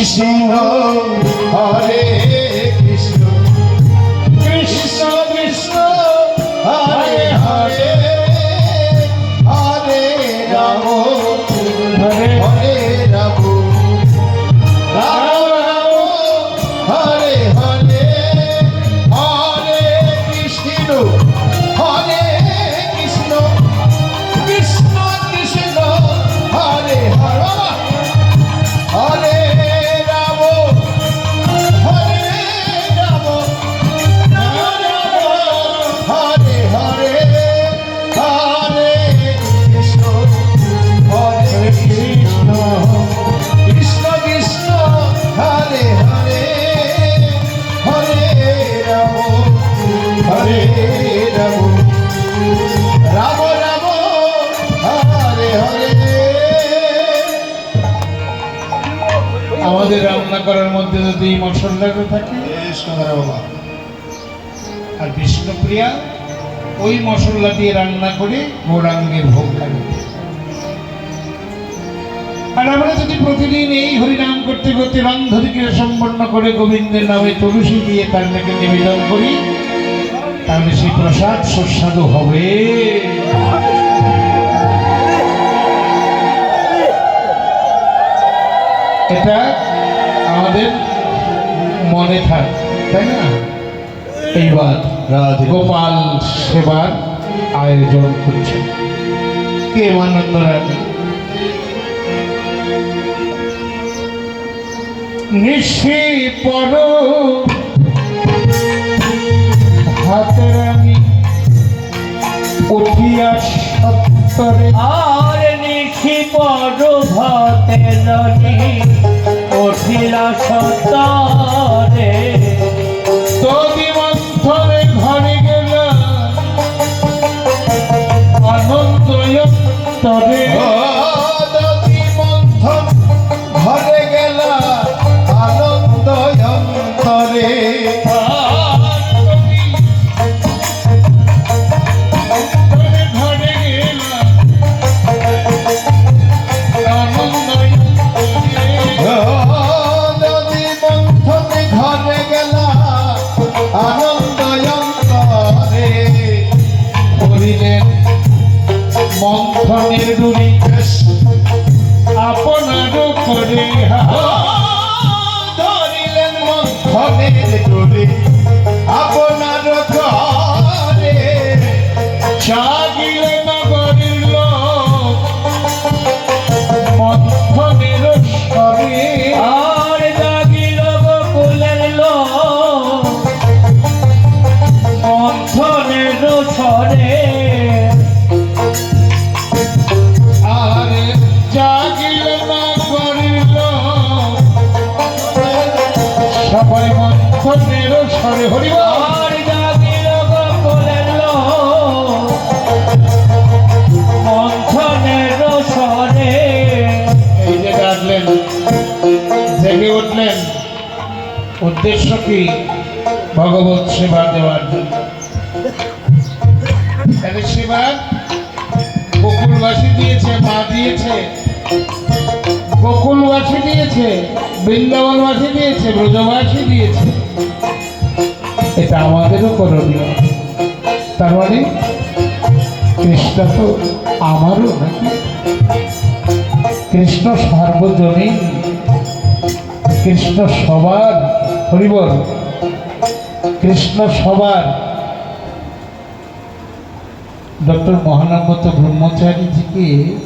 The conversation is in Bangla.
কৃষ্ণ হরে কৃষ্ণ কৃষ্ণ কৃষ্ণ হরে হরে হরে রাম হরে হরে রাম রাম রাম হরে হরে হরে কৃষ্ণ হরে কৃষ্ণ কৃষ্ণ কৃষ্ণ হরে হরে হরে রাম হরে রাম রাম রাম হরে হরে হরে কৃষ্ণ হরে কৃষ্ণ কৃষ্ণ কৃষ্ণ হরে হরে হরে রাম হরে রাম রাম রাম হরে হরে। আমাদের রান্না করার মধ্যে যদি এই মশলাটা থাকে আর বিষ্ণুপ্রিয়া ওই মশলা দিয়ে রান্না করে গৌরাঙ্গের ভোগ লাগে। আর আমরা যদি প্রতিদিন এই হরিনাম করতে করতে রন্ধরিকে সম্পন্ন করে গোবিন্দের নামে তুলসী দিয়ে তার নাকে নিবেদন করি, তাহলে সেই প্রসাদ সুস্বাদু হবে। এটা আমাদের মনে থাক, তাই না? এইবার গোপাল সেবার আয়োজন করছে কে? মানন্দ রানী। নিশি পর হাতের আমি উঠিয়া সত্তরে আর নিশি পর ভাতে ননি উঠিলা সত্তরে দধি মন্থরে ঘরে গেল আনন্দ অন্তরে। দধি মন্থন ঘরে গেল আনন্দ অন্তরে ঘরে গেল আনন্দ দধি মন্থন ঘরে গেল আনন্দ অন্তরে করিলেন মন্থনের ডুরি আপনার করে ধরিলেন মন্থনের ডুরি আপনার ঘরে জাগিলে নগরীর লোক মন্থনের স্বরে। আর জাগিল গোকুলের লোক মন্থনের স্বরে আর জাগিলে নগরীর লোক সবাই মন্থনের স্বরে হরিব। আর জাগিল গোকুলের লোক মন্থনের স্বরে এই যে ডাকলেন, জেগে উঠলেন, উদ্দেশ্য কি? ভগবত সেবা দেওয়ার জন্য। তাহলে সেবা গোকুলবাসী দিয়েছে, মা দিয়েছে, গোকুলবাসী দিয়েছে, বৃন্দাবনবাসী দিয়েছে, ব্রজবাসী দিয়েছে, এটা আমাদেরও করণীয়। তার মানে কৃষ্ণ তো আমারও নাকি? কৃষ্ণ সার্বজনীন, কৃষ্ণ সবার, হরিবল, কৃষ্ণ সবার। ডক্টর মহানব্রত ব্রহ্মচারীজিকে